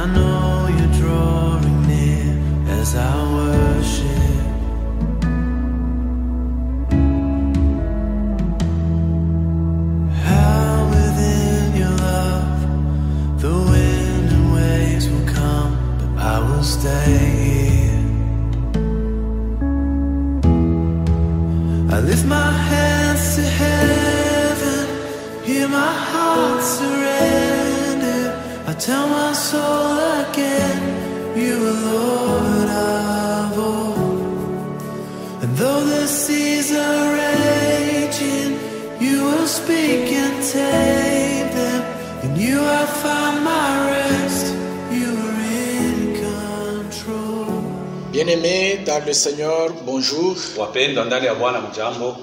I know you're drawing near as I worship. How within your love the wind and waves will come, but I will stay here. I lift my hands to heaven, hear my heart surrender. I tell my soul again, you are Lord of all. And though the seas are raging, you will speak and tame them. And you have found my rest, you are in control. Bien-aimés dans le Seigneur, bonjour. Wapendwa ndani ya Bwana, mjambo.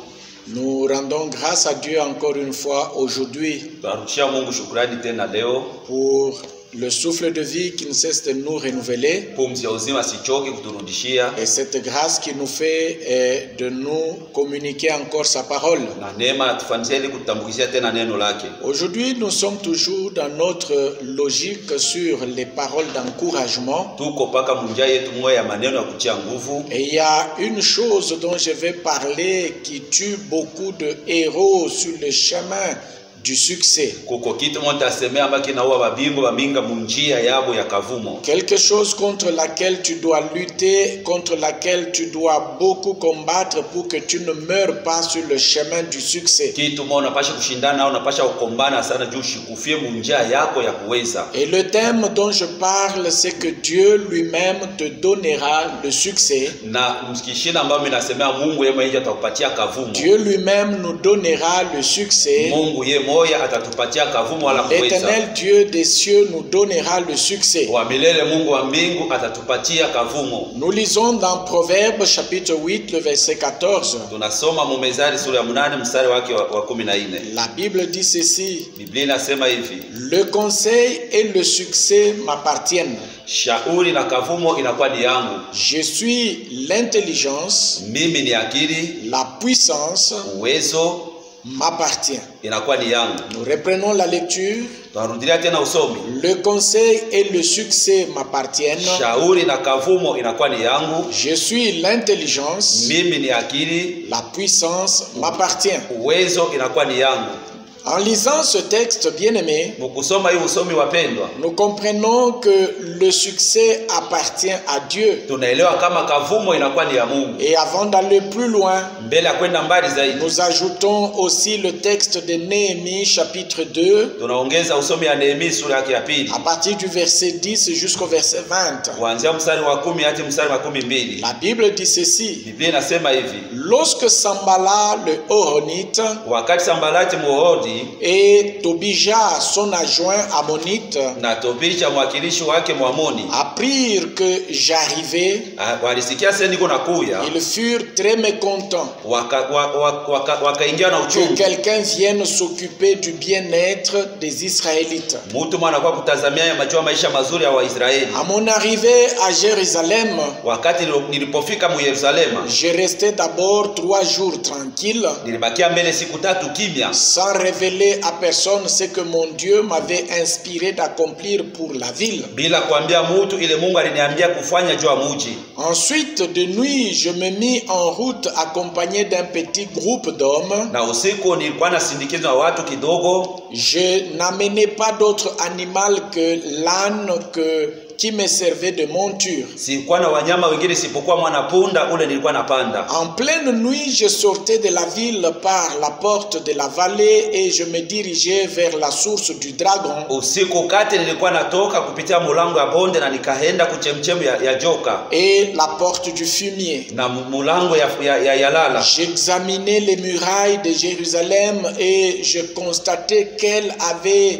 Nous rendons grâce à Dieu encore une fois aujourd'hui Tunarudishia Mungu shukrani tena leo pour le souffle de vie qui ne cesse de nous renouveler pumzi ya uzima sichoke kuturudishia, et cette grâce qui nous fait de nous communiquer encore sa parole. na neema atufanyie ili kutambukishia tena neno lake. Aujourd'hui, nous sommes toujours dans notre logique sur les paroles d'encouragement. Tuko paka munjia yetu moya ya maneno ya kutia nguvu, Et il y a une chose dont je vais parler qui tue beaucoup de héros sur le chemin du succès. kuko kitu monta asemea ambaki naua babingo baminga munjia yabo ya kavumo. Quelque chose contre laquelle tu dois lutter, contre laquelle tu dois beaucoup combattre pour que tu ne meurs pas sur le chemin du succès. Kitu mo unapasha kushindana au unapasha kukombana sana juu ushikufie munjia yako ya kuweza. Et le thème dont je parle, c'est que Dieu lui-même te donnera le succès. Na msikishina ambao mimi nasemea Mungu yeye mwenyewe atakupatia kavumo. Dieu lui-même nous donnera le succès. Mungu yeye moya atatupatia kavumo wala kuweza. L'Éternel Dieu des cieux nous donnera le succès. Wa milele Mungu wa mbingu atatupatia kavumo. Nous lisons dans Proverbes chapitre 8 le verset 14. Tunasoma mu Mezali sura ya 8 mstari wake wa 14. La Bible dit ceci: Biblia inasema hivi: le conseil et le succès m'appartiennent. shauri na kavumo inakuwa ni yangu. Je suis l'intelligence, Mimi ni akili, la puissance uwezo m'appartient. inakuwa ni yangu. Nous reprenons la lecture. Tunarudia tena usomi. Le conseil et le succès m'appartiennent. Shauri na kavumo inakuwa ni yangu. Je suis l'intelligence, Mimi ni akili, la puissance m'appartient. uwezo inakuwa ni yangu. En lisant ce texte, bien-aimé, Mukusoma hii usomi wapendwa, nous comprenons que le succès appartient à Dieu. tunaelewa kama kavumo inakuwa ni ya Mungu. Et avant d'aller plus loin, Mbele ya kwenda mbali zaidi, nous ajoutons aussi le texte de Néhémie chapitre 2, tunaongeza usomi ya Nehemia sura yake ya pili, à partir du verset 10 jusqu'au verset 20. kuanzia mstari wa 10 hadi mstari wa 12. La Bible dit ceci: Biblia inasema hivi: lorsque Sambala le Horonite wakati Sambalati Muhodi et Tobija son adjoint ammonite na Tobija mwakilishi wake Mwamoni apprirent que j'arrivais, walisikia sasa niko nakuya, ils furent très mécontents wakaingia na que uchungu. quelqu'un vienne s'occuper du bien-être des Israélites. Mtu mwana kwa kutazamia ya majua maisha mazuri ya Waisraeli. À mon arrivée à Jérusalem, Wakati nilipofika mu Yerusalema, je restais d'abord 3 jours tranquille, nilibakia mbele siku 3 kimya, sans révéler à personne ce que mon Dieu m'avait inspiré d'accomplir pour la ville. bila kuambia mtu ile Mungu aliniambia kufanya juu ya mji. Ensuite, de nuit, je me mis en route accompagné d'un petit groupe d'hommes. Na usiku nilikuwa nasindikizwa na watu kidogo. Je n'amenais pas d'autre animal que l'âne qui me servait de monture. Sikuwa na wanyama wengine sipokuwa mwana punda ule nilikuwa napanda. En pleine nuit, je sortais de la ville par la porte de la vallée et je me dirigeais vers la source du dragon. Usiku kati nilikuwa natoka kupitia mulango ya bonde na nikaenda kuchemchemu ya joka Et la porte du fumier. na mulango ya lala. J'examinais les murailles de Jérusalem et je constatais qu'elles avaient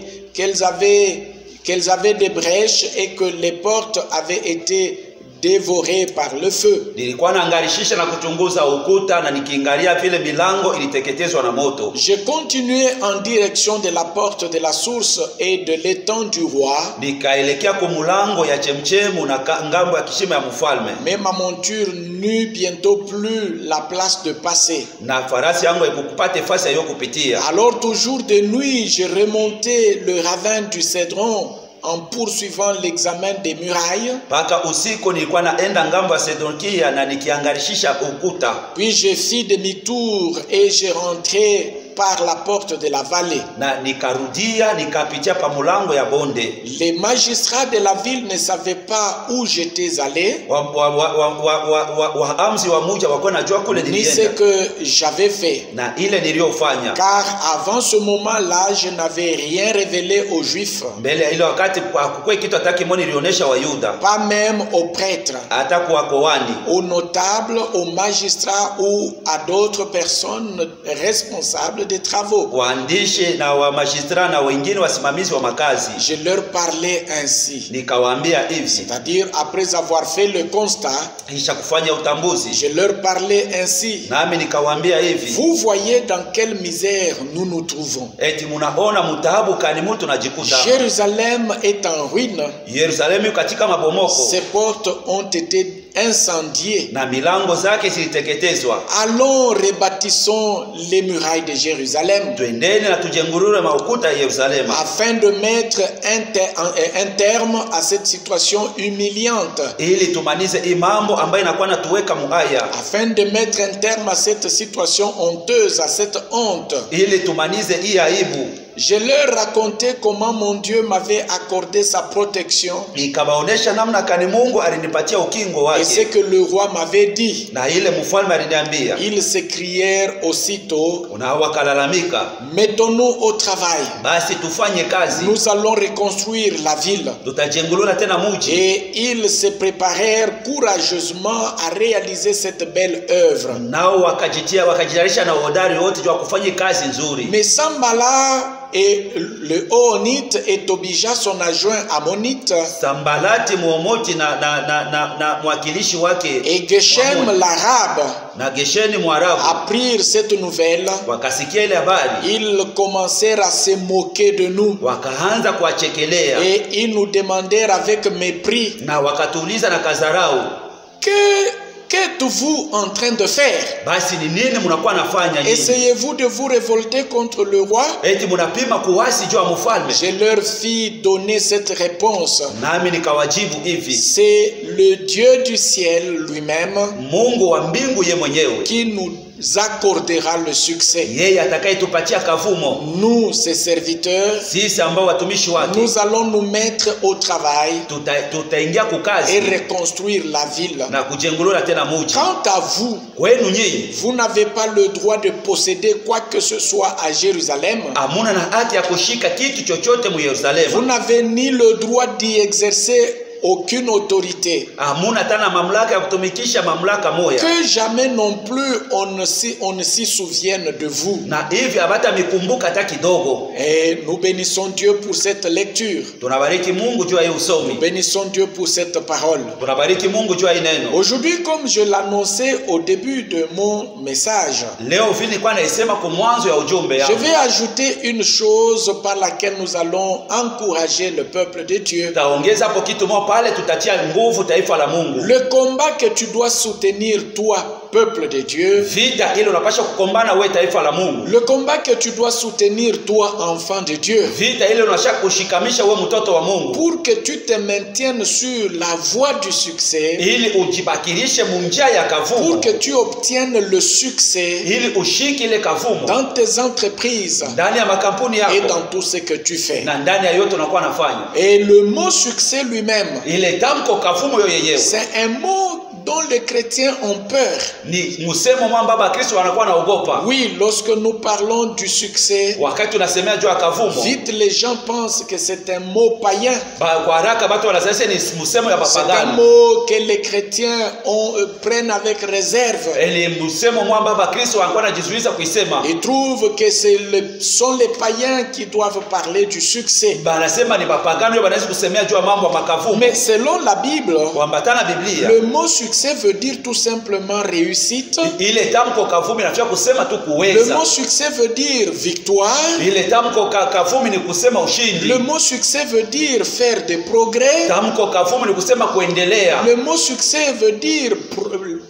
des brèches et que les portes avaient été dévorées par le feu. Nilikuwa naangarishisha na kuchunguza ukuta na nikiangalia vile milango iliteketezwa na moto. Je continuais en direction de la porte de la source et de l'étang du roi. Nikaelekea kwa mulango ya chemchemu na ngambo ya kishima ya mfalme. Mais ma monture n'eut bientôt plus la place de passer. Na farasi yangu haikupata nafasi ya kupitia. Alors toujours de nuit, je remontais le ravin du Cédron en poursuivant l'examen des murailles. Paka usiku nilikuwa naenda ngambo ya Sedokia na nikiangarishisha ukuta. Puis je fis demi-tour et je rentrai par la porte de la vallée. Na nikarudia nikapitia pa mulango ya bonde. Les magistrats de la ville ne savaient pas où j'étais allé. Waamzi wa muja wako najua kule Ni ce nilienda. que j'avais fait. Na ile niliyofanya. Car avant ce moment-là, je n'avais rien révélé aux Juifs. Mbele ya ile wakati hakukua kitu hata kimoja nilionyesha Wayuda. Pas même aux prêtres, Hata kwa koani. aux notables, aux magistrats ou à d'autres personnes responsables des travaux. Waandishi na wa magistrat na wengine wasimamizi wa makazi. Je leur parlais ainsi. Nikawaambia hivi. C'est-à-dire, après avoir fait le constat, Kisha kufanya utambuzi. je leur parlais ainsi. Nami nikawaambia hivi. Vous voyez dans quelle misère nous nous trouvons. Eti munaona mutahabu kani mtu najikuta. Jérusalem est en ruine. Yerusalemu katika mabomoko. Ses portes ont été incendiées. Na milango zake ziliteketezwa. Allons, rebâtissons les murailles de Jérusalem Twendeni na tujengurure maukuta ya Yerusalemu. afin de mettre un terme à cette situation humiliante. Ili tumanize imambo ambayo inakuwa natuweka muhaya. Afin de mettre un terme à cette situation honteuse, à cette honte. Ili tumanize hii aibu. Je leur racontais comment mon Dieu m'avait accordé sa protection Nikabaonesha namna kani Mungu alinipatia ukingo et ce wake. que le roi m'avait dit. Na ile mfalme aliniambia. Ils s'écrièrent aussitôt, Na wakalalamika. mettons-nous au travail. Basi tufanye kazi. Nous allons reconstruire la ville. Tutajengulula tena muji. Et ils se préparèrent courageusement à réaliser cette belle œuvre. Nao wakajitayarisha na uhodari wote juu kufanya kazi nzuri. Mais Sambala et le Hoonite et Tobija, son adjoint ammonite, Sambalati muomoti na mwakilishi wake et Geshem l'arabe na Gesheni Mwarabu apprirent cette nouvelle. wakasikia ile habari, Ils commencèrent à se moquer de nous wakaanza kuwachekelea et ils nous demandèrent avec mépris, na wakatuuliza na kazarau, qu'êtes-vous en train de faire? basi ni nini mnakuwa nafanya nyinyi? Essayez-vous de vous révolter contre le roi? Eti mnapima kuwasi juu ya mfalme? Je leur fis donner cette réponse. Nami nikawajibu hivi, C'est le Dieu du ciel lui-même Mungu wa mbingu ye mwenyewe qui nous accordera le succès. yeye atakayetupatia kavumo Nous, ses serviteurs, sisi ambao watumishi wake. nous allons nous mettre au travail Tutaingia et kukazi reconstruire la ville. na kujengulula tena muji. Quant à vous, Kwenu nyinyi vous n'avez pas le droit de posséder quoi que ce soit à Jérusalem. hamuna na haki ya kushika kitu chochote mu Vous Yerusalemu. n'avez ni le droit d'y exercer aucune autorité. Hamuna tena mamlaka ya kutumikisha mamlaka moya. Que jamais non plus on ne s'y souvienne de vous. Na hivi habata mikumbuka hata kidogo. Et nous bénissons Dieu pour cette lecture. Tunabariki Mungu juu ya hii usomi. Bénissons Dieu pour cette parole. Tunabariki Mungu juu ya hii neno. Aujourd'hui, comme je l'annonçais au début de mon message, Leo vile nilikuwa naisema kwa mwanzo ya ujumbe je yangu. vais ajouter une chose par laquelle nous allons encourager le peuple de Dieu. Taongeza hapo kitu moja pale tutatia nguvu taifa la Mungu. Le combat que tu dois soutenir, toi, peuple de Dieu. Vita ile unapaswa kukombana wewe taifa la Mungu. Le combat que tu dois soutenir, toi, enfant de Dieu. Vita ile unashaka kushikamisha wewe mtoto wa Mungu. Pour que tu te maintiennes sur la voie du succès. Ili ujibakirishe munjia ya kavumo. Pour que tu obtiennes le succès. Ili ushiki ile kavumo. Dans tes entreprises. Ndani ya makampuni yako. Et dans tout ce que tu fais. Na ndani ya yote unakuwa nafanya. Et le mot succès lui-même. Ile tamko kavumo yoyeyewe. C'est un mot dont les chrétiens ont peur. Ni musemo mwamba ba Kristo wanakuwa naogopa. Oui, lorsque nous parlons du succès, Wakati tunasemea juu ya kavumo, vite les gens pensent que c'est un mot païen. kwa haraka watu wanasema ni musemo ya C'est un bapagani. mot que les chrétiens prennent avec réserve. Ile musemo mwamba ba Kristo wanakuwa najizuiza kuisema. Ils trouvent que sont les païens qui doivent parler du succès. Banasema ni bapagani wanaweza kusemea juu ya mambo ya makavumo. Mais selon la Bible, Kuambatana Biblia, le mot succès succès veut dire tout simplement réussite. Ile tamko kavumi inafia kusema tu Le kuweza. mot succès veut dire victoire. Ile tamko kavumi ni kusema ushindi. Le mot succès veut dire faire des progrès. Tamko kavumi ni kusema kuendelea. Le mot succès veut dire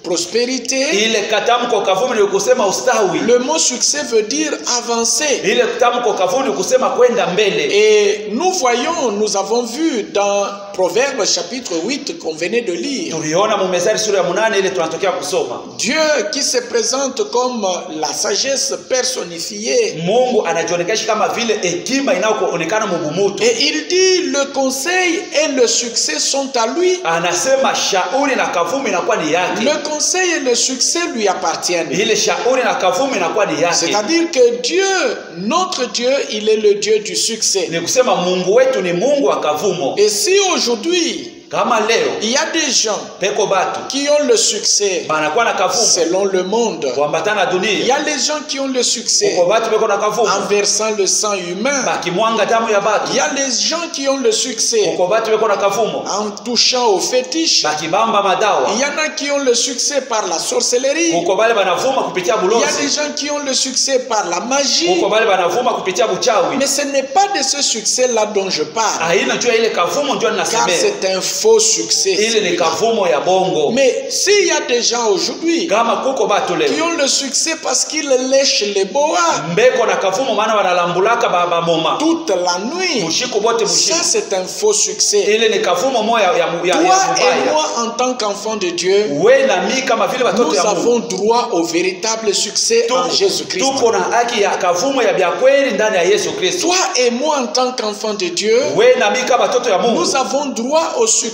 prospérité. Ile tamko kavumi ni kusema ustawi. Le mot succès veut dire avancer. Ile tamko kavumi ni kusema kwenda mbele. Et nous avons vu dans Proverbes chapitre 8 qu'on venait de lire. Tuliona mu Mezali sura ya 8 ile tunatokea kusoma. Dieu qui se présente comme la sagesse personnifiée. Mungu anajionekana kama vile hekima inayoonekana mbumutu. Et il dit le conseil et le succès sont à lui. Anasema shauri na kavumi inakuwa ni yake. Le conseil et le succès lui appartiennent. Ile shauri na kavumi inakuwa ni yake. C'est-à-dire que Dieu, notre Dieu, il est le Dieu du succès. Ni kusema Mungu wetu ni Mungu wa kavumo. Et si aujourd'hui kama leo il y a des gens peko batu qui ont le succès banakuwa na kavumo selon le monde, kuambatana na dunia, il y a les gens qui ont le succès uko batu peko na kavumo en versant le sang humain, bakimwanga damu ya batu. il y a les gens qui ont le succès uko batu peko na kavumo en touchant aux fétiches, bakibamba madawa. il y en a qui ont le succès par la sorcellerie, uko bale banavuma kupitia il y a bulozi, des gens qui ont le succès par la magie. uko bale banavuma kupitia buchawi. Mais ce n'est pas de ce succès-là dont je parle, Haina jua ile kavumo ndio car ninasemea. c'est un faux succès. Ile ni kavumo ya bongo. Mais s'il y a des gens aujourd'hui Kama kuko batu qui leo ont le succès parce qu'ils lèchent les boas mbeko na kavumo maana wanalambulaka baba moma toute la nuit, bushiko bote ça bushiko. c'est un faux succès. Ile ni kavumo moya ya Toi et mubaya. moi en tant qu'enfants de Dieu, We na mi kama vile watoto nous ya Mungu avons droit au véritable succès en Jésus-Christ. tuko na haki ya kavumo ya bya kweli ndani ya Yesu Kristo. Toi et moi en tant qu'enfants de Dieu, We na mi kama watoto ya Mungu nous avons droit au succès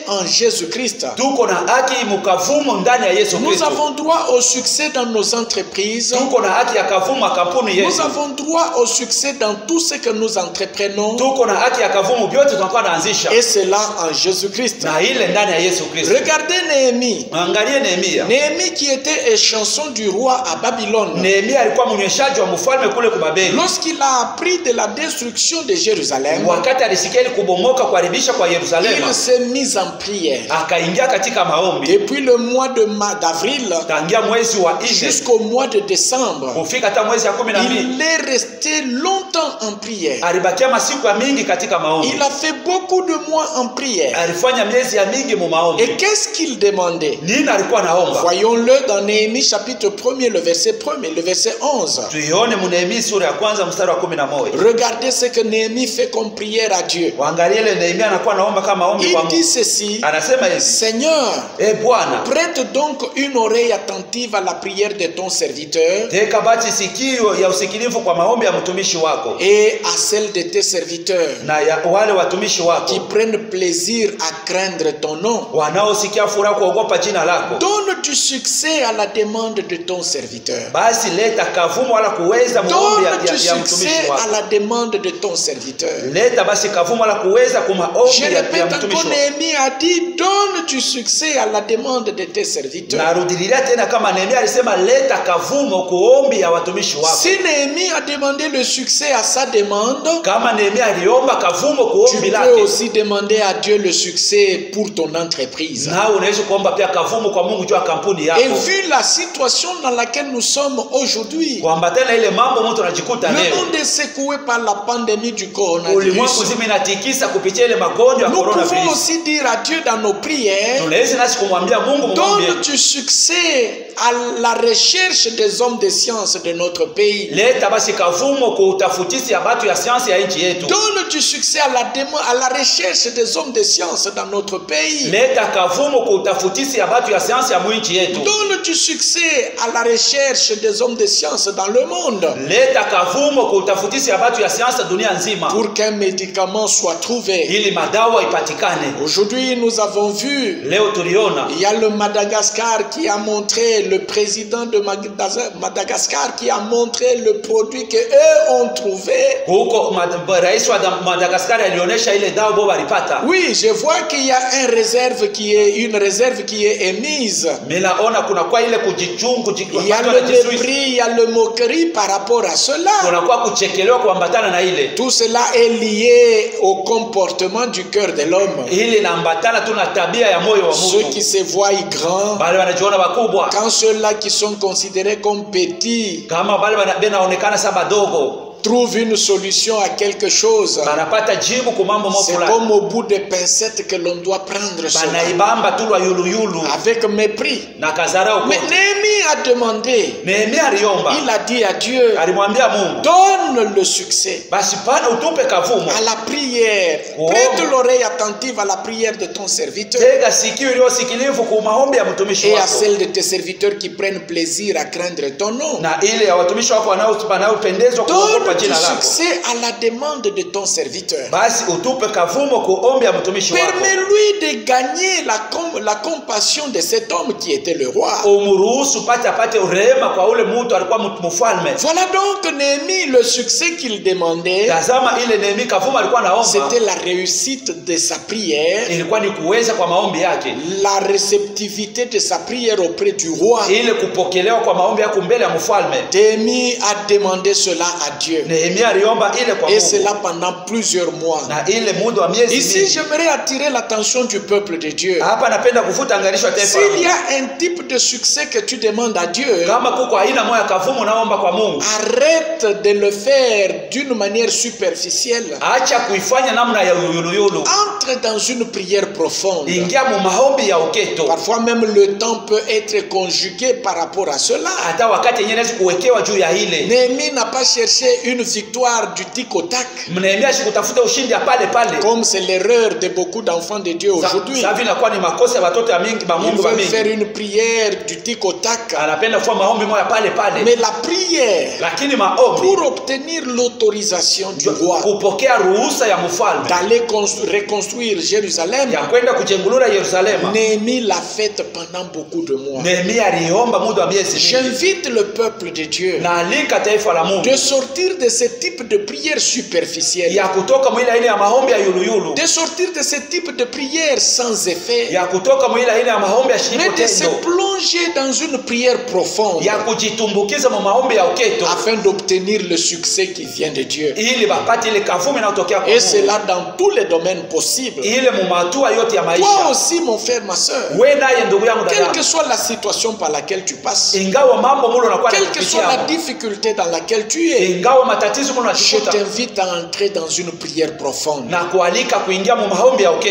en Jésus-Christ. tuko na haki mukavumo ndani ya Yesu Nous Kristo. avons droit au succès dans nos entreprises. Tuko na haki ya kavumo kampuni Nous yetu. avons droit au succès dans tout ce que nous entreprenons. Tuko na haki ya kavumo vyote tunakuwa naanzisha. Et cela en Jésus-Christ. Na ile ndani ya Yesu Kristo. Regardez Néhémie. Angalie Nehemia. Néhémie qui était échanson du roi à Babylone. Nehemia alikuwa mnyweshaji wa mfalme kule kwa Babeli. Lorsqu'il a appris de la destruction de Jérusalem, Wakati alisikia ile kubomoka kuharibisha kwa Yerusalemu, il s'est mis en prière. akaingia katika maombi. Depuis le mois d'avril Tangia mwezi wa 4 jusqu'au mois de décembre, kufika hata mwezi ya 12 il est resté longtemps en prière. alibakia masiku ya mingi katika maombi. Il a fait beaucoup de mois en prière. Alifanya miezi ya mingi mu maombi. Et qu'est-ce qu'il demandait? Nini alikuwa naomba? Voyons-le dans Néhémie chapitre 1er, le verset 11. Tuione mu Nehemia sura ya kwanza mstari wa 11. Regardez ce que Néhémie fait comme prière à Dieu. Waangalie ile Nehemia anakuwa naomba kama maombi kwa Il Mungu. dit ceci: Anasema hivi: Seigneur, Bwana, prête donc une oreille attentive à la prière de ton serviteur teka basi sikio ya usikilivu kwa maombi ya mtumishi wako et à celle de tes serviteurs na ya wale watumishi qui wako prennent plaisir à craindre ton nom. wanaosikia furaha kuogopa jina lako. Donne du succès à la demande de ton serviteur. Basi leta kavumo wala kuweza maombi Donne du ya succès mtumishi à wako. la demande de ton serviteur. Leta basi kavumo wala kuweza kwa Je maombi ya répète mtumishi encore, wako. Néhémie a dit, donne du succès à la demande de tes serviteurs. Narudilia tena kama Nehemia alisema leta kavumo kuombi ya watumishi wako. Si Néhémie a demandé le succès à sa demande, Kama Nehemia aliomba kavumo tu kuombi peux lake, aussi demander à Dieu le succès pour ton entreprise. na unaweza kuomba pia kavumo kwa Mungu juu ya kampuni Et yako. vu la situation dans laquelle nous sommes aujourd'hui, Kuambatana ile mambo mtu anajikuta le leo. monde est secoué par la pandémie du coronavirus. Ulimwengu zima inatikisa kupitia ile magonjwa ya Nous pouvons coronavirus. aussi dire à Dieu dans nos prières, Tunaweza nasi kumwambia Mungu mwambie, donne du succès à la recherche des hommes de science de notre pays. leta basi kavumo kutafutisi ya batu ya sayansi ya nchi yetu. Donne du succès à la recherche des hommes de science dans notre pays. Leta kavumo kutafutisi ya batu ya sayansi ya nchi yetu. Donne du succès à la recherche des hommes de science dans le monde. Leta kavumo kutafutisi ya batu ya sayansi dunia nzima. Pour qu'un médicament soit trouvé. Ili madawa ipatikane. Aujourd'hui, nous avons vu, Leo tuliona il y a le Madagascar qui a montré c'est le président de Madagascar qui a montré le produit que eux ont trouvé. Oui, je vois qu'il y a une réserve qui est émise. Il y a le mépris, il y a le moquerie par rapport à cela. Tout cela est lié au comportement du cœur de l'homme. Ceux qui se voient grands, quand ceux-là qui sont considérés comme petits trouve une solution à quelque chose, c'est comme au bout des pincettes que l'on doit prendre cela, avec mépris. Mais Néhémie a demandé, il a dit à Dieu, donne le succès à la prière. Prête l'oreille attentive à la prière de ton serviteur et à celle de tes serviteurs qui prennent plaisir à craindre ton nom. Donne du succès à la demande de ton serviteur. Permets-lui de gagner la compassion de cet homme qui était le roi. Voilà donc Néhémie, le succès qu'il demandait, c'était la réussite de sa prière, la réceptivité de sa prière auprès du roi. Néhémie a demandé cela à Dieu. Et cela pendant plusieurs mois. Ici, j'aimerais attirer l'attention du peuple de Dieu. S'il y a un type de succès que tu demandes à Dieu, arrête de le faire d'une manière superficielle. Entre dans une prière profonde. Parfois même le temps peut être conjugué par rapport à cela. Néhémie n'a pas cherché une victoire du tic au tac, comme c'est l'erreur de beaucoup d'enfants de Dieu aujourd'hui. Ils veulent faire une prière du tic au tac. Mais la prière pour obtenir l'autorisation du roi d'aller reconstruire Jérusalem, Néhémie l'a faite pendant beaucoup de mois. J'invite le peuple de Dieu de sortir de ce type de prière superficielle, de sortir de ce type de prière sans effet, mais de se plonger dans une prière profonde afin d'obtenir le succès qui vient de Dieu. Et cela dans tous les domaines possibles. Toi aussi, mon frère, ma soeur, quelle que soit la situation par laquelle tu passes, quelle que soit la difficulté dans laquelle tu es, je t'invite à entrer dans une prière profonde.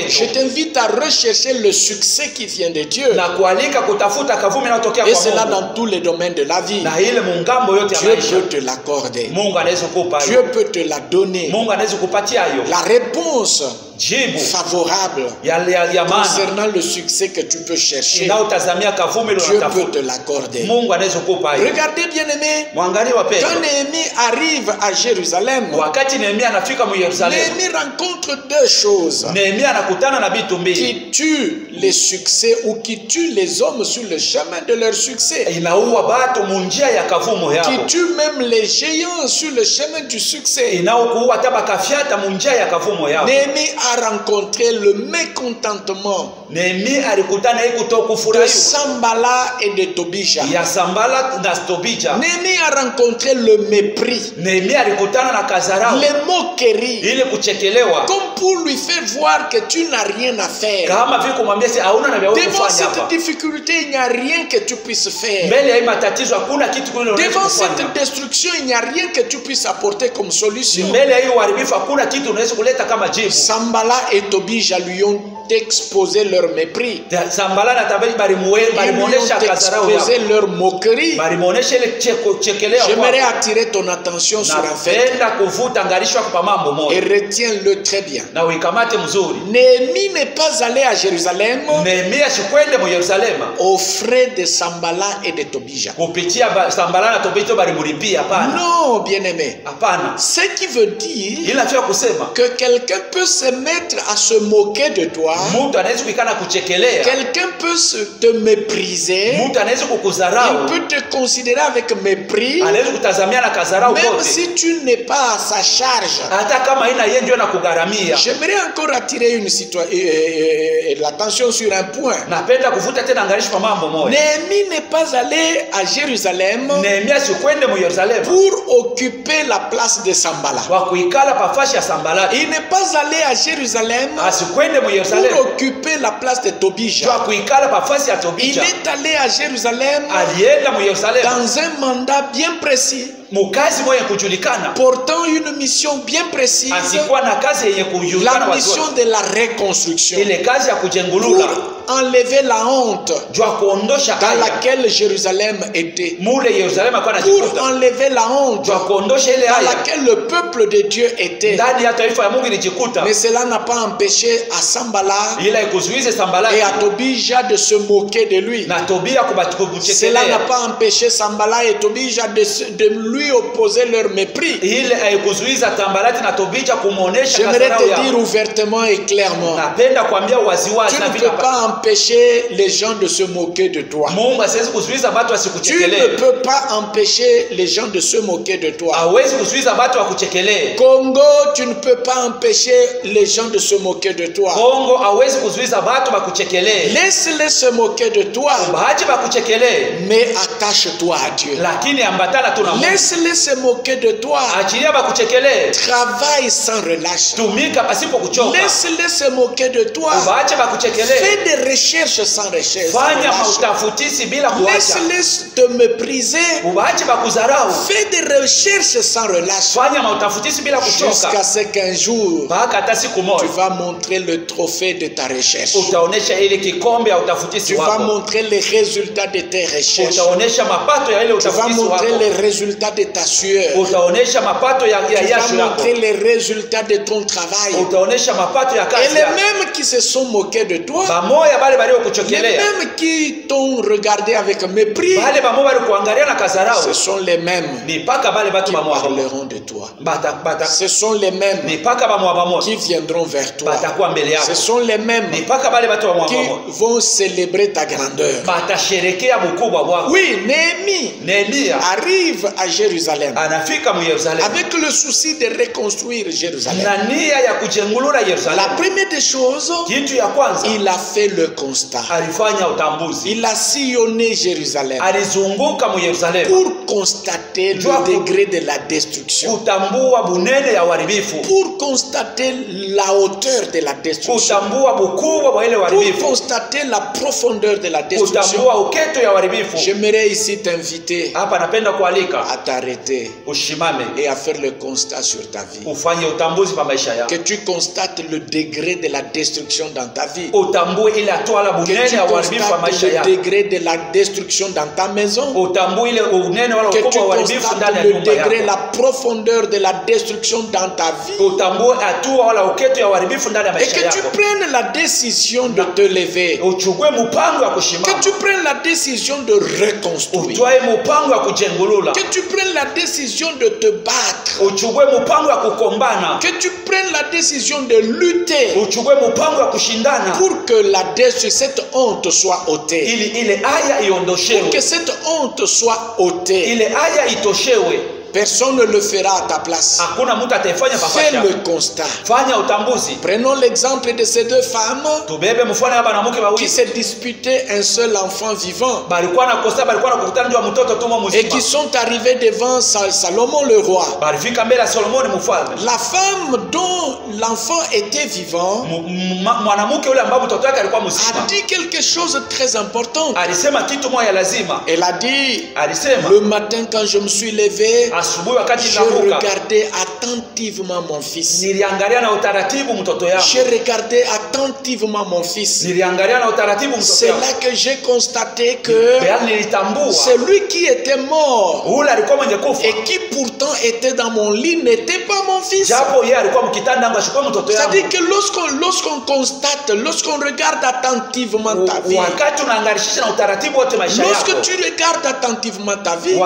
Je t'invite à rechercher le succès qui vient de Dieu. Et cela dans tous les domaines de la vie. Dieu peut te l'accorder. Dieu peut te la donner. La réponse favorable concernant le succès que tu peux chercher, Dieu peut te l'accorder. Regardez, bien aimé, quand Néhémie arrive à Jérusalem, Néhémie rencontre deux choses qui tuent les succès ou qui tuent les hommes sur le chemin de leur succès, qui tuent même les géants sur le chemin du succès. Néhémie a rencontré le mécontentement de Sambala et de Tobija. Néhémie a rencontré le mépris, les moqueries, comme pour lui faire voir que tu n'as rien à faire. Devant cette difficulté, il n'y a rien que tu puisses faire. Devant cette destruction, il n'y a rien que tu puisses apporter comme solution. Sambala et Tobija lui ont exposé leur mépris. Ils lui ont exposé leur moquerie. J'aimerais attirer ton attention sur un fait. Et retiens-le très bien. Néhémie n'est pas allé à Jérusalem aux frais de Sambala et de Tobija. Non, bien-aimé. Ce qui veut dire que quelqu'un peut se mettre à se moquer de toi. Quelqu'un peut te mépriser. Il peut te considérer avec mépris. Même si tu n'es pas à sa charge. J'aimerais encore attirer l'attention sur un point. Néhémie n'est pas allé à Jérusalem pour occuper la place de Sanballat. Il n'est pas allé à Jérusalem pour occuper la place de Tobija. Il est allé à Jérusalem dans un mandat bien précis, portant une mission bien précise, la mission de la reconstruction, pour enlever la honte dans laquelle Jérusalem était, pour enlever la honte dans laquelle le peuple de Dieu était. Mais cela n'a pas empêché à Sanballat et à Tobija de se moquer de lui. Cela n'a pas empêché Sanballat et Tobija de lui opposer leur mépris. J'aimerais te dire ouvertement et clairement, tu ne peux pas empêcher les gens de se moquer de toi. Tu ne peux pas empêcher les gens de se moquer de toi. Congo, tu ne peux pas empêcher les gens de se moquer de toi. Laisse-les se moquer de toi, mais attache-toi à Dieu. Laisse-les se moquer de toi, travaille sans relâche. Laisse-les se moquer de toi, fais des recherches sans recherche. Laisse-les te mépriser, fais des recherches sans relâche, jusqu'à ce qu'un jour tu vas montrer le trophée de ta recherche. Tu vas montrer les résultats de tes recherches. Tu vas montrer les résultats de ta sueur. Tu vas montrer les résultats de ton travail. Et les mêmes qui se sont moqués de toi, les mêmes qui t'ont regardé avec mépris, ce sont les mêmes qui parleront de toi. Ce sont les mêmes qui viendront vers toi. Ce sont les mêmes qui vont célébrer ta grandeur. Oui, Néhémie arrive à Jérusalem avec le souci de reconstruire Jérusalem. La première des choses, il a fait le constat. Il a sillonné Jérusalem pour constater le degré de la destruction, pour constater la hauteur de la destruction, pour constater la profondeur de la destruction. J'aimerais ici t'inviter à t'arrêter et à faire le constat sur ta vie. Que tu constates le degré de la destruction dans ta vie. Que tu constates le degré de la destruction dans ta maison. Que tu constates le degré, la profondeur de la destruction dans ta vie. Et que tu prennes la décision de te lever. Que tu prennes la décision de reconstruire. Que tu prennes la décision de te battre. Que tu prennes la décision de lutter pour que cette honte soit ôtée. Pour que cette honte soit ôtée. Personne ne le fera à ta place. Fais le constat. Prenons l'exemple de ces deux femmes qui se disputaient un seul enfant vivant et qui sont arrivés devant Salomon le roi. La femme dont l'enfant était vivant a dit quelque chose de très important. Elle a dit, le matin quand je me suis levé, je regardais attentivement mon fils. J'ai regardé attentivement mon fils. C'est là que j'ai constaté que celui qui était mort et qui pourtant était dans mon lit n'était pas mon fils. C'est-à-dire que lorsqu'on constate, lorsqu'on regarde attentivement ta vie, lorsque tu regardes attentivement ta vie,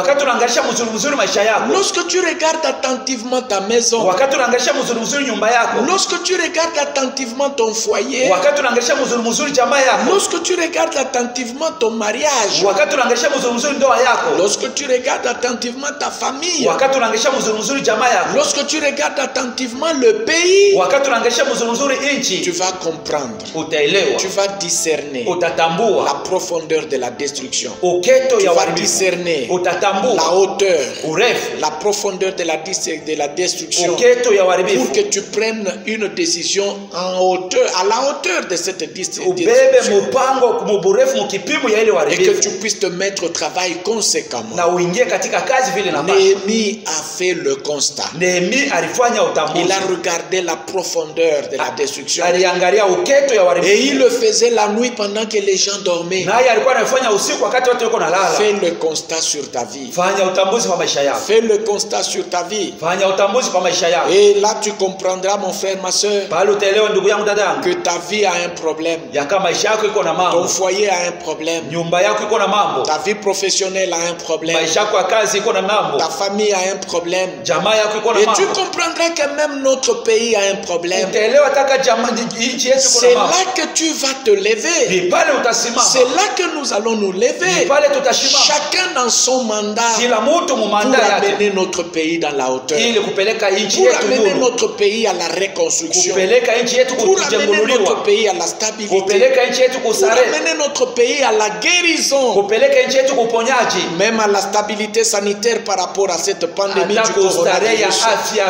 Lorsque tu regardes attentivement ta maison, wakati unaangalia mzuri mzuri nyumba yako, lorsque tu regardes attentivement ton foyer, wakati unaangalia mzuri mzuri jamaa yako, lorsque tu regardes attentivement ton mariage, wakati unaangalia mzuri mzuri ndoa yako, lorsque tu regardes attentivement ta famille, wakati unaangalia mzuri mzuri jamaa yako, lorsque tu regardes attentivement le pays, wakati unaangalia mzuri mzuri nchi, tu vas comprendre, utaelewa, tu vas discerner, utatambua la profondeur de la destruction, uketo ya tu vas uharibifu, discerner utatambua la hauteur, urefu, la profondeur de la destruction, uketo ya uharibifu, pour que tu prennes une décision en hauteur, à la hauteur de cette destruction, ubebe mpango muburefu mukipimo ya ile et uharibifu, que tu puisses te mettre au travail conséquemment. na uingie katika kazi vile na basi. Néhémie a fait le constat. Nehemia alifanya utambuzi, Il a regardé la profondeur de la destruction. aliangalia uketo ya uharibifu, Et il le faisait la nuit pendant que les gens dormaient. naye alikuwa anafanya usiku wakati watu wako nalala. Fais le constat sur ta vie. Fanya utambuzi kwa maisha yako, Fais le constat sur ta vie. fanya utambuzi kwa maisha yako, Et là, tu comprendras, mon frère, ma soeur, pale utaelewa ndugu yangu dada yangu, que ta vie a un problème. ya kama maisha yako iko na Ton mambo, foyer a un problème. nyumba yako iko na mambo, Ta vie professionnelle a un problème. maisha yako ya kazi iko na mambo, Ta famille a un problème. jamaa yako iko na Et tu mambo, comprendras que même notre pays a un problème. utaelewa taka jamaa nchi yetu iko C'est na mambo. là que tu vas te lever. Ni pale utasimama, C'est là que nous allons nous ni lever. pale tutasimama, Chacun dans son mandat kila mtu pour mumanda yake, amener notre pays dans la hauteur. ili kupeleka nchi Pour yetu amener nuru, notre pays à la reconstruction. kupeleka nchi yetu Pour amener notre kujengululiwa, pays à la stabilité. kupeleka nchi yetu Pour kusare, amener notre pays à la guérison. kupeleka nchi yetu kuponyaji, Même à la stabilité sanitaire par rapport à cette pandémie hata du kustarehe ya coronavirus. afya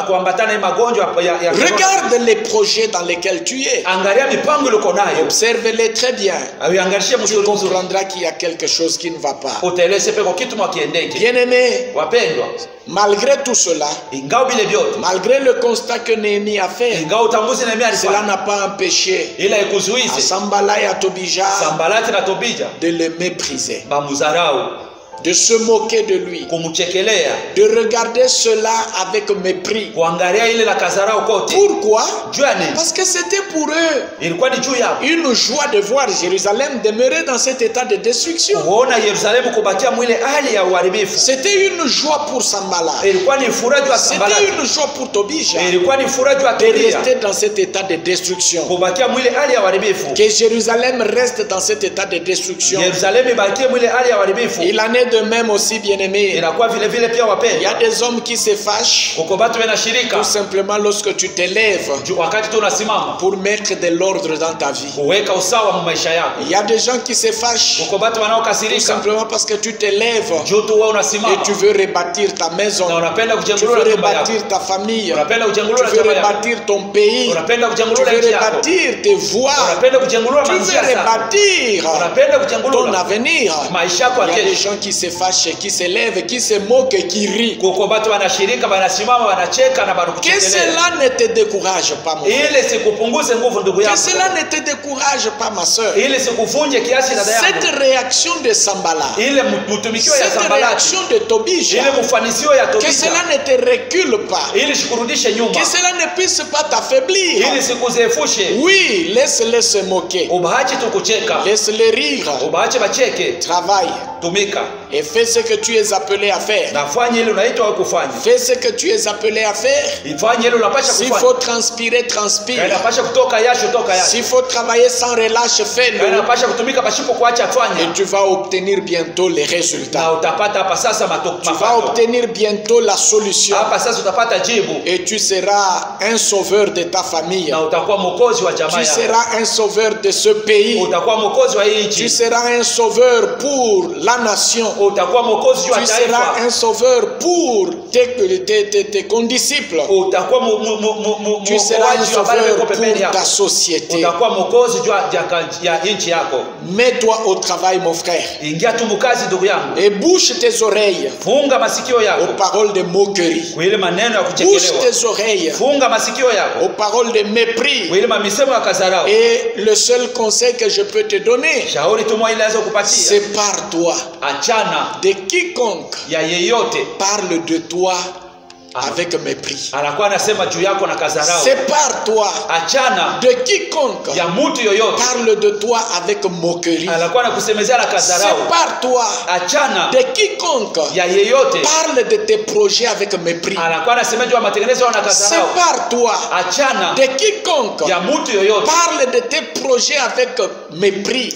kuambatana na magonjwa ya Regarde les projets dans lesquels tu es. angalia mipango uko nayo, Observe-les très bien. uangalie Tu mzuri mzuri, comprendras qu'il y a quelque chose qui ne va pas. utaeleze peko kitu mwakiendeke. Bien-aimés, Wapendwa, malgré tout cela, ingao bile vyote, malgré le constat que Néhémie a fait, ingao utambuzi Nehemia cela alifanya, n'a pas empêché ila à ikuzuize Sanballat et à Tobija Sambalati na Tobija de le mépriser, bamuzarau, de se moquer de lui, kumuchekelea, de regarder cela avec mépris. kuangalia ile la kazarau kote. Pourquoi? Jua nini? Parce que c'était pour eux Ilikuwa ni juu yao une joie de voir Jérusalem demeurer dans cet état de destruction. kuona Yerusalemu kubakia mwile hali ya uharibifu. C'était une joie pour Sanballat. Ilikuwa ni furaha juu ya C'était Sambalati, une joie pour Tobija ilikuwa ni furaha juu ya de Tobia rester dans cet état de destruction. kubakia mwile hali ya uharibifu. Que Jérusalem reste dans cet état de destruction. Yerusalemu ibakie mwile hali ya uharibifu. Il en est de même aussi, bien-aimés. Inakuwa vile vile pia Il y a wapendwa, des hommes qui se fâchent uko batu wena shirika tout simplement lorsque tu te lèves wakati tu unasimama pour mettre de l'ordre dans ta vie. kuweka usawa mu maisha yako. Il y a des gens qui se fâchent Uko batu tout wanaokasirika simplement parce que tu te lèves juu tu wewe et unasimama tu veux rebâtir ta maison, na unapenda tu veux kujengulula nyumba yako, rebâtir ta famille, unapenda tu kujengulula veux jamaa yako, rebâtir ton pays, unapenda tu kujengulula veux nchi yako, rebâtir tes voies, unapenda kujengulula tu veux maisha yako, rebâtir unapenda ton kujengulula avenir. maisha yako Il y a ya des kesho. gens qui se fâchent, qui se lèvent, qui se moquent, qui rient. Kuko batu wanashirika wanasimama wanacheka na Que banakuchekelea. cela ne te décourage pas, mon frère. Ile sikupunguze nguvu ndugu Que yangu, cela ne te décourage pas, ma soeur. ile sikuvunje kiasi dada Cette yangu, réaction de Sanballat, ile mtumikio ya cette Sambalati, réaction de Tobija, ile mfanisio ya que Tobija, cela ne te recule pas, ili sikurudishe nyuma, que cela ne puisse pas t'affaiblir. ili sikuzefushe. Oui, laisse-les se moquer, Ubahache tu kucheka, laisse-les rire, ubahache bacheke, travaille tumika et fais ce que tu es appelé à faire. nafanye ile unaitwa wewe kufanya, Fais ce que tu es appelé à faire. ifanye ile unapasha S'il kufanya. faut transpirer, transpire. Kaya inapasha kutoka yasho toka yasho, S'il faut travailler sans relâche, kaya fais-le. inapasha kutumika pasipo kuacha Et fanya, tu vas obtenir bientôt les na résultats. utapata hapa sasa Tu vas mafato. obtenir bientôt la solution. Hapa sasa utapata jibu Et tu seras un sauveur de ta famille. na utakuwa mwokozi wa jamaa Tu yako, seras un sauveur de ce pays. utakuwa mwokozi wa hii Tu nchi, seras un sauveur pour la nation. utakuwa mwokozi wa Tu seras taifa, un sauveur pour tes condisciples. utakuwa Tu seras un mwokozi wa wale sauveur wako pembeni pour yako, ta société. utakuwa mwokozi ya nchi yako. Mets-toi au travail, mon frère. Ingia tu mkazi ndugu yangu, Et bouche tes oreilles funga masikio aux yako paroles de moquerie. kwa ile maneno ya Bouche kuchekelewa, tes oreilles funga masikio yako aux paroles de mépris. kwa ile mamisemo ya kazarau. Et le seul conseil que je peux te donner, Shauri tu moja ile naweza kupatia, sépare-toi achana de quiconque ya yeyote parle de toi avec mépris. Sépare-toi de quiconque parle de toi avec moquerie. Sépare-toi de quiconque parle de tes projets avec mépris. Sépare-toi de quiconque parle de tes projets avec mépris.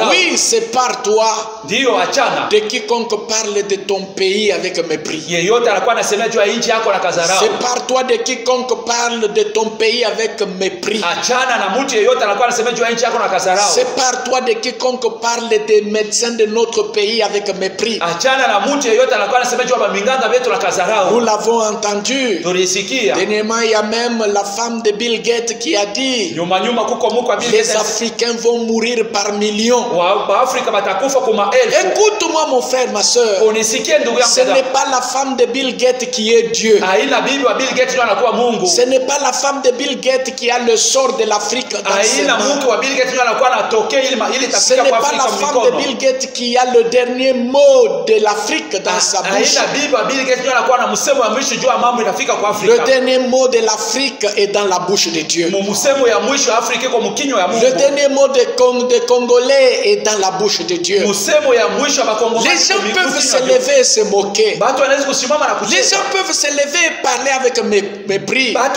Oui, sépare-toi de quiconque parle de ton pays avec mépris. Sépare-toi de quiconque parle de ton pays avec mépris. Sépare-toi de quiconque parle des médecins de notre pays avec mépris. Nous l'avons entendu. Dernièrement, il y a même la femme de Bill Gates qui a dit: les Africains vont mourir par millions. Écoute-moi mon frère, ma soeur. Ce n'est pas la femme de Bill Gates qui est Dieu. Ce n'est pas la femme de Bill Gates qui a le sort de l'Afrique dans ses mains. Ce n'est pas la femme de Bill Gates qui a le dernier mot de l'Afrique dans sa bouche. Le dernier mot de l'Afrique est dans la bouche de Dieu. Le dernier mot des Congolais est dans la bouche de Dieu. Les gens peuvent se lever et se moquer. Les gens peuvent se lever et parler avec mépris. La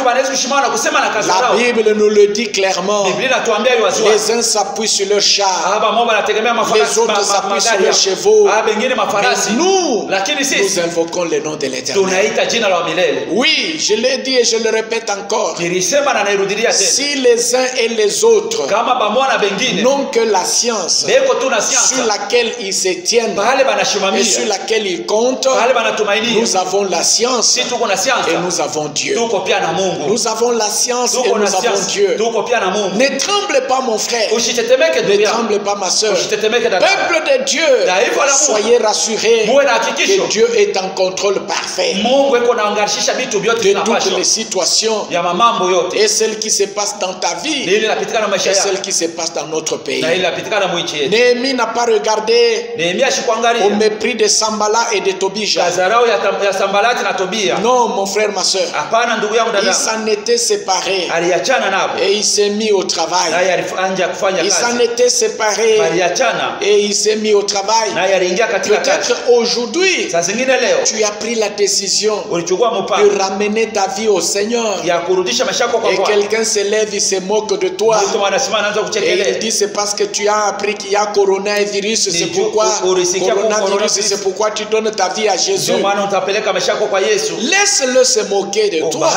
Bible nous le dit clairement. Les uns s'appuient sur leur char, les autres s'appuient sur leurs chevaux. Mais nous invoquons le nom de l'Éternel. Oui, je l'ai dit et je le répète encore. Si les uns et les autres n'ont que la science sur laquelle ils se tiennent et sur laquelle ils comptent, nous avons la science et nous avons Dieu. Nous avons la science et nous avons Dieu. Ne tremble pas mon frère, ne tremble pas ma soeur. Peuple de Dieu, soyez rassurés que Dieu est en contrôle parfait de toutes les situations, et celles qui se passent dans ta vie et celles qui se passent dans notre pays. Néhémie n'a pas regardé au mépris de Sambala et de Tobija. Non mon frère, ma soeur, il s'en était séparé et il s'est mis au travail. Il s'en était séparé et il s'est mis au travail. Peut-être aujourd'hui tu as pris la décision de ramener ta vie au Seigneur, et quelqu'un se lève, il se moque de toi et il dit: c'est parce que tu as appris qu'il y a coronavirus, c'est pourquoi tu donnes ta vie à Jésus. Laisse-le se moquer de toi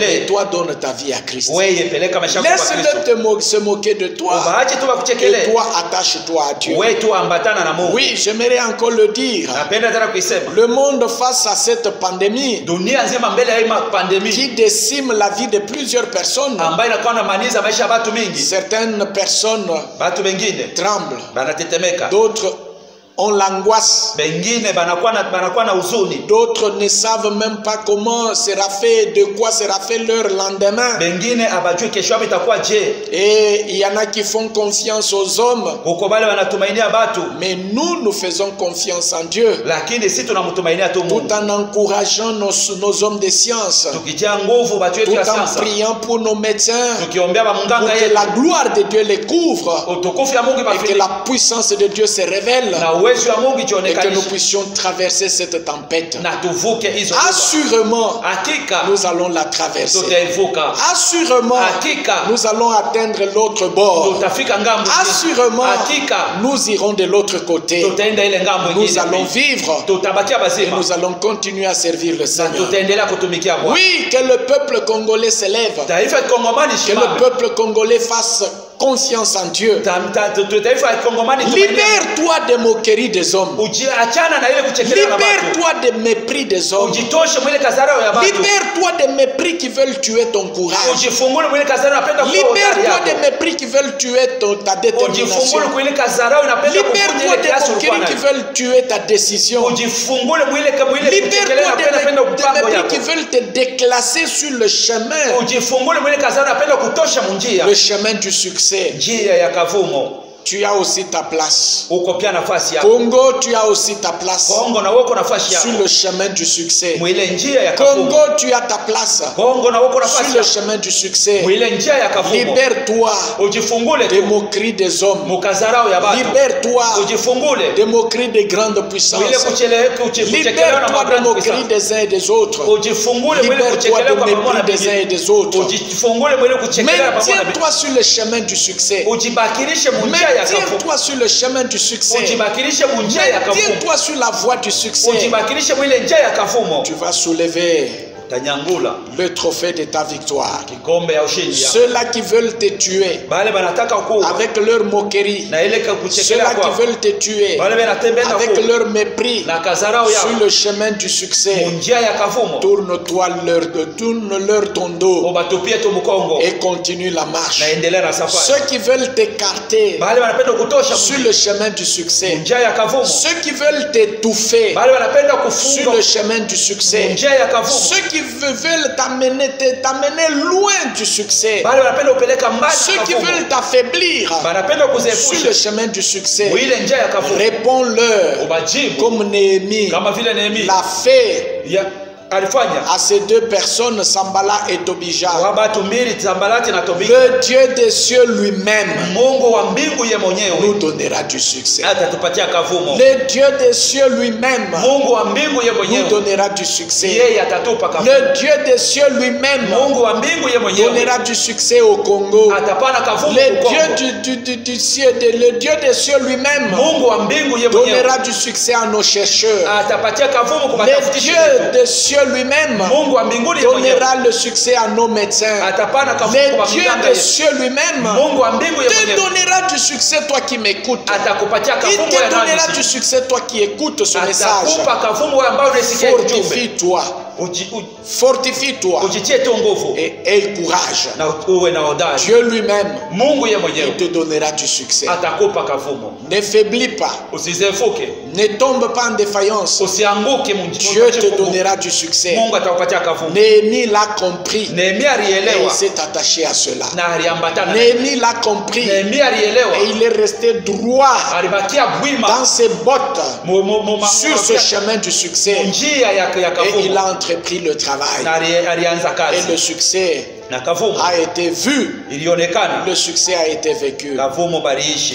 et toi donne ta vie à Christ. Laisse-le se moquer de toi et toi attache-toi à Dieu. Oui, j'aimerais encore le dire. Le monde face à cette pandémie qui décime la vie de plusieurs personnes, certaines personnes tremblent, d'autres ont l'angoisse, d'autres ne savent même pas comment sera fait, de quoi sera fait leur lendemain, et il y en a qui font confiance aux hommes, mais nous faisons confiance en Dieu, tout en encourageant nos hommes de science, tout en priant pour nos médecins, pour que la gloire de Dieu les couvre et que la puissance de Dieu se révèle, et que nous puissions traverser cette tempête. Assurément, nous allons la traverser. Assurément, nous allons atteindre l'autre bord. Assurément, nous irons de l'autre côté. Nous allons vivre et nous allons continuer à servir le Seigneur. Oui, que le peuple congolais se lève, que le peuple congolais fasse confiance en Dieu. Libère-toi des moqueries des hommes. Libère-toi des mépris des hommes. Libère-toi des mépris qui veulent tuer ton courage. Libère-toi des mépris qui veulent tuer ta détermination. Libère-toi des moqueries qui veulent tuer ta décision. Libère-toi des mépris qui veulent te déclasser sur le chemin. Le chemin du succès. tu as aussi ta place. uko pia nafasi yako. Congo, tu as aussi ta place. Kongo na wako nafasi yako. Sur le chemin du succès. Mwile njia ya kafumo. Congo, tu as ta place. Kongo na wako nafasi sur le chemin du succès. Mwile njia ya kafumo. Libère-toi ujifungule des moqueries des hommes. Mukazarao ya watu. Libère-toi ujifungule des moqueries des grandes puissances. Libère-toi des moqueries des uns et des autres. Ujifungule Libère-toi des mépris des uns et des autres. Maintiens-toi sur le chemin du succès. Maintiens-toi sur le chemin du succès. Maintiens-toi sur la voie du succès. Tu vas soulever le trophée de ta victoire. Ceux-là qui veulent te tuer avec leur moquerie, ceux-là qui veulent te tuer avec leur mépris sur le chemin du succès, tourne-toi tourne-leur ton dos et continue la marche. Ceux qui veulent t'écarter sur le chemin du succès, ceux qui veulent t'étouffer sur le chemin du succès, ceux qui veulent t'amener loin du succès, ceux qui veulent t'affaiblir sur le chemin du succès, réponds-leur comme Néhémie l'a fait à ces deux personnes, Sambala et Tobija. Le Dieu des cieux lui-même nous donnera du succès. Le Dieu des cieux lui-même nous donnera du succès. Le Dieu des cieux lui-même donnera du succès au Congo. Le Dieu du ciel, le Dieu des cieux lui-même donnera du succès à nos chercheurs. Le Dieu des cieux lui-même donnera le succès à nos médecins. Le Dieu des cieux lui-même te donnera du succès, toi qui m'écoutes. Il te donnera du succès, toi qui écoutes ce message. Fortifie-toi. Fortifie-toi et aie courage. Dieu lui-même il te donnera du succès. Ne faiblis pas. Ne tombe pas en défaillance. Dieu te donnera du succès. Néhémie l'a compris et il s'est attaché à cela. Néhémie l'a compris et il est resté droit dans ses bottes sur ce chemin du succès et il a entrepris le travail et le succès a été vu, le succès a été vécu.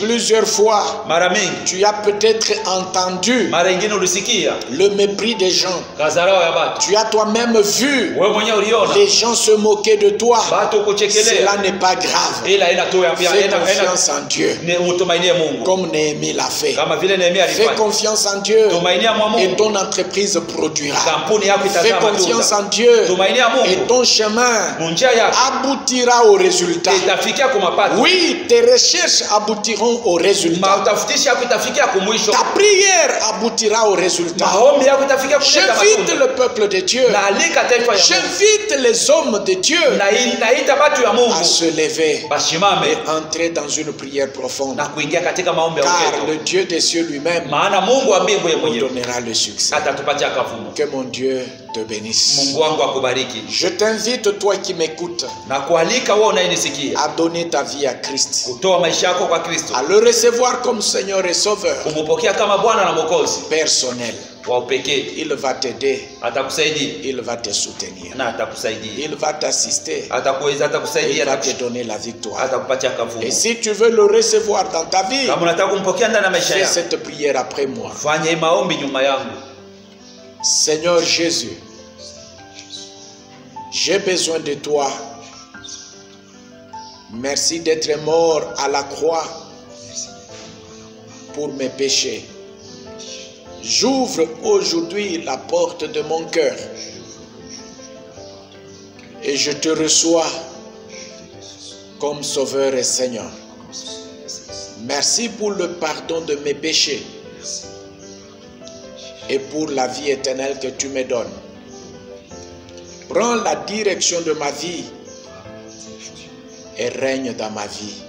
Plusieurs fois, tu as peut-être entendu le mépris des gens. Tu as toi-même vu les gens se moquer de toi. Cela n'est pas grave. Fais confiance en Dieu, comme Néhémie l'a fait. Fais confiance en Dieu et ton entreprise produira. Fais confiance en Dieu et ton chemin aboutira au résultat. Oui, tes recherches aboutiront au résultat. Ta prière aboutira au résultat. J'invite le peuple de Dieu, j'invite les hommes de Dieu à se lever et entrer dans une prière profonde, car le Dieu des cieux lui-même nous donnera le succès. Que mon Dieu te bénisse. Je t'invite, toi qui m'écoutes, à donner ta vie à Christ, à le recevoir comme Seigneur et Sauveur personnel. Il va t'aider, il va te soutenir, il va t'assister, il va te donner la victoire. Et si tu veux le recevoir dans ta vie, fais cette prière après moi. Seigneur Jésus, j'ai besoin de toi. Merci d'être mort à la croix pour mes péchés. J'ouvre aujourd'hui la porte de mon cœur et je te reçois comme Sauveur et Seigneur. Merci pour le pardon de mes péchés et pour la vie éternelle que tu me donnes. Prends la direction de ma vie et règne dans ma vie.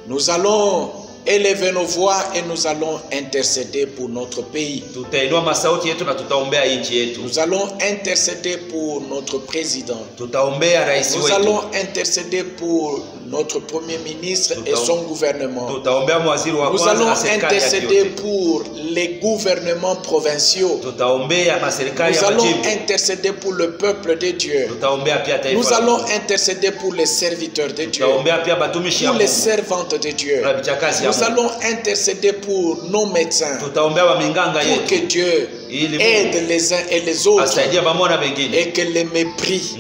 Nous allons Élevez nos voix et nous allons intercéder pour notre pays. Nous allons intercéder pour notre président. Nous allons intercéder pour notre premier ministre et son gouvernement. Nous allons intercéder pour les gouvernements provinciaux. Nous allons intercéder pour le peuple de Dieu. Nous allons intercéder pour les serviteurs de Dieu, pour les servantes de Dieu. Nous allons intercéder pour nos médecins, pour que Dieu aide les uns et les autres, et que les mépris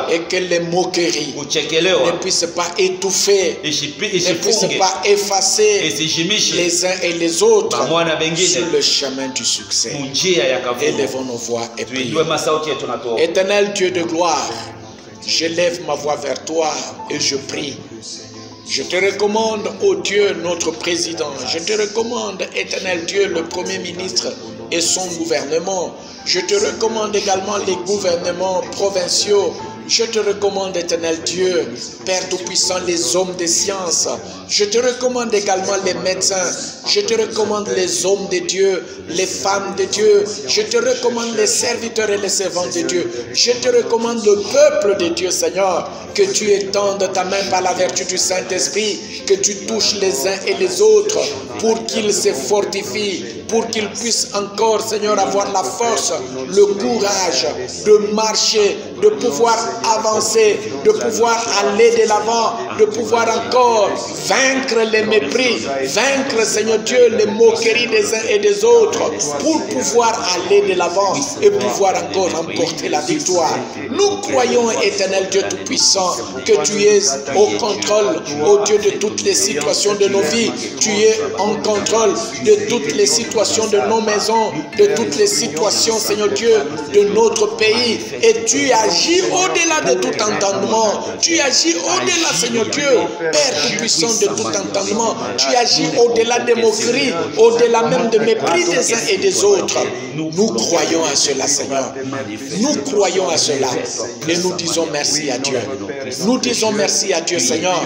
et que les moqueries ne puissent pas étouffer, ne puissent pas effacer les uns et les autres sur le chemin du succès. Élevons nos voix et prions. Éternel Dieu de gloire, je lève ma voix vers toi et je prie. Je te recommande, ô Dieu, notre président. Je te recommande, éternel Dieu, le Premier ministre et son gouvernement. Je te recommande également les gouvernements provinciaux. Je te recommande, éternel Dieu, Père Tout-Puissant, les hommes de science. Je te recommande également les médecins. Je te recommande les hommes de Dieu, les femmes de Dieu. Je te recommande les serviteurs et les servantes de Dieu. Je te recommande le peuple de Dieu, Seigneur. Que tu étendes ta main par la vertu du Saint-Esprit. Que tu touches les uns et les autres pour qu'ils se fortifient, pour qu'ils puissent encore, Seigneur, avoir la force, le courage de marcher, de pouvoir avancer, de pouvoir aller de l'avant, de pouvoir encore vaincre les mépris, vaincre, Seigneur Dieu, les moqueries des uns et des autres, pour pouvoir aller de l'avant et pouvoir encore remporter la victoire. Nous croyons, éternel Dieu Tout-Puissant, que tu es au contrôle, ô Dieu, de toutes les situations de nos vies. Tu es en contrôle de toutes les situations de nos maisons, de toutes les situations, Seigneur Dieu, de notre pays. Et tu agis au-delà de tout entendement. Tu agis au-delà, Seigneur Dieu, Père Tout-Puissant, de tout entendement. Tu agis au-delà des moqueries, au-delà même de mépris des uns et des autres. Nous croyons à cela, Seigneur. Nous croyons à cela. Et nous disons merci à Dieu. Nous disons merci à Dieu, Seigneur,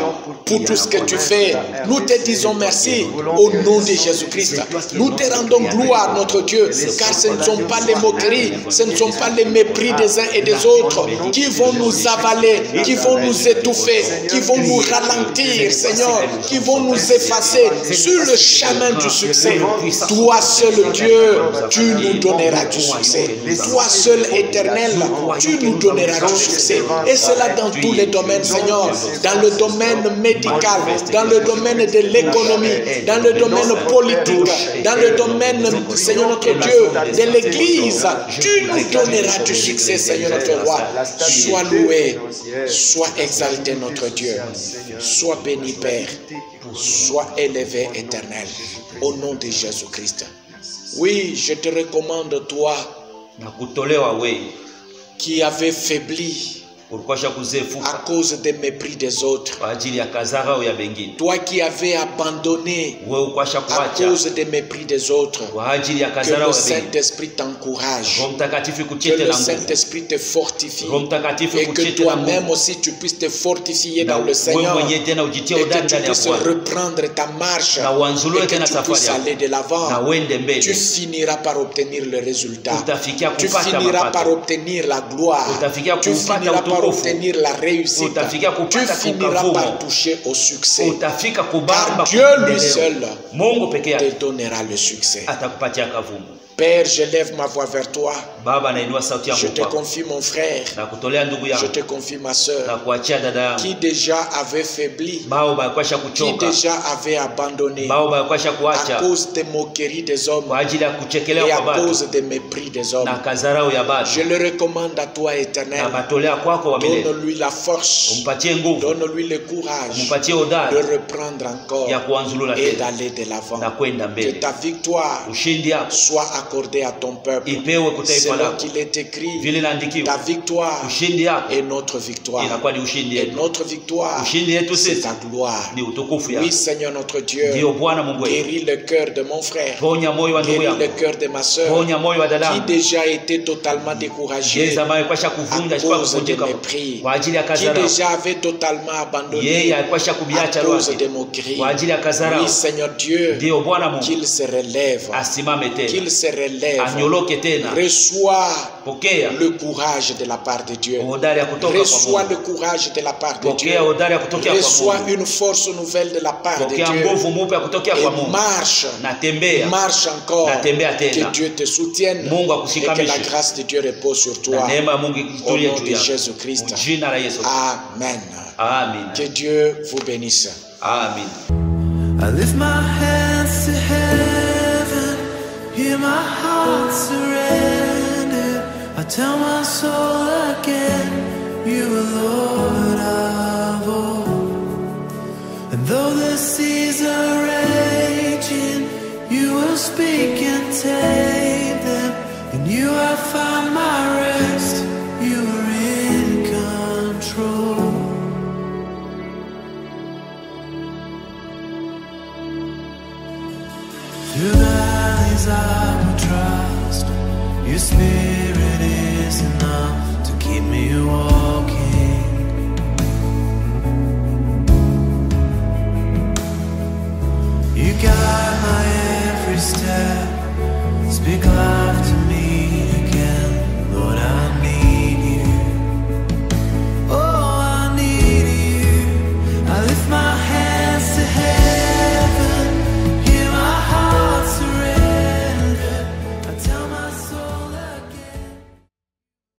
pour tout ce que tu fais. Nous te disons merci au nom de Jésus-Christ. Nous te rendons gloire, notre Dieu, car ce ne sont pas les moqueries, ce ne sont pas les mépris des uns et des autres qui vont nous avaler, qui vont nous étouffer, qui vont nous ralentir, Seigneur, qui vont nous effacer sur le chemin du succès. Toi seul, Dieu, tu nous donneras du succès. Toi seul, éternel, tu nous donneras du succès. Et cela dans tous les domaines, Seigneur, dans le domaine médical, dans le domaine de l'économie, dans le domaine politique, dans le domaine, Seigneur notre Dieu, de l'Église. Tu nous donneras du succès, Seigneur notre roi. Sois loué, sois exalté, notre Dieu. Sois béni, Père. Sois élevé, éternel. Au nom de Jésus-Christ. Oui, je te recommande, toi, qui avais faibli à cause des mépris des autres. Toi qui avais abandonné à cause des mépris des autres. Que le Saint-Esprit t'encourage. Que le Saint-Esprit te fortifie. Et que toi-même aussi tu puisses te fortifier dans le Seigneur. Et que tu puisses reprendre ta marche. Et que tu puisses aller de l'avant. Tu finiras par obtenir le résultat. Tu finiras par obtenir la gloire. Tu finiras par obtenir la réussite. Tu finiras par toucher au succès. Car Dieu lui seul te donnera le succès. Père, je lève ma voix vers toi. Je te confie mon frère. Je te confie ma soeur. Qui déjà avait faibli. Qui déjà avait abandonné. À cause des moqueries des hommes. Et à cause des mépris des hommes. Je le recommande à toi, éternel. Donne-lui la force. Donne-lui le courage de reprendre encore et d'aller de l'avant. Que ta victoire soit accordée à ton peuple. C'est qu'il est écrit, ta victoire est notre victoire. Et notre victoire, c'est ta gloire. Oui, Seigneur notre Dieu, guéris le cœur de mon frère, guéris le cœur de ma soeur, qui déjà était totalement découragé à cause de mes prières, qui déjà avait totalement abandonné à cause de mon cri. Oui, Seigneur Dieu, qu'il se relève, qu'il se relève. Reçois le courage de la part de Dieu. Reçois le courage de la part de Dieu. Reçois une force nouvelle de la part de Dieu. Et marche encore. Que Dieu te soutienne et que la grâce de Dieu repose sur toi. Au nom de Jésus-Christ. Amen. Que Dieu vous bénisse. Amen. I lift my hands to heaven, hear my heart surrender. I tell my soul again, you are Lord of all. And though the seas are raging, you will speak and tame them. And you have found my rest, you are in control. Through valleys I will trust, your spirit is enough to keep me walking. You guide my every step, speak loud.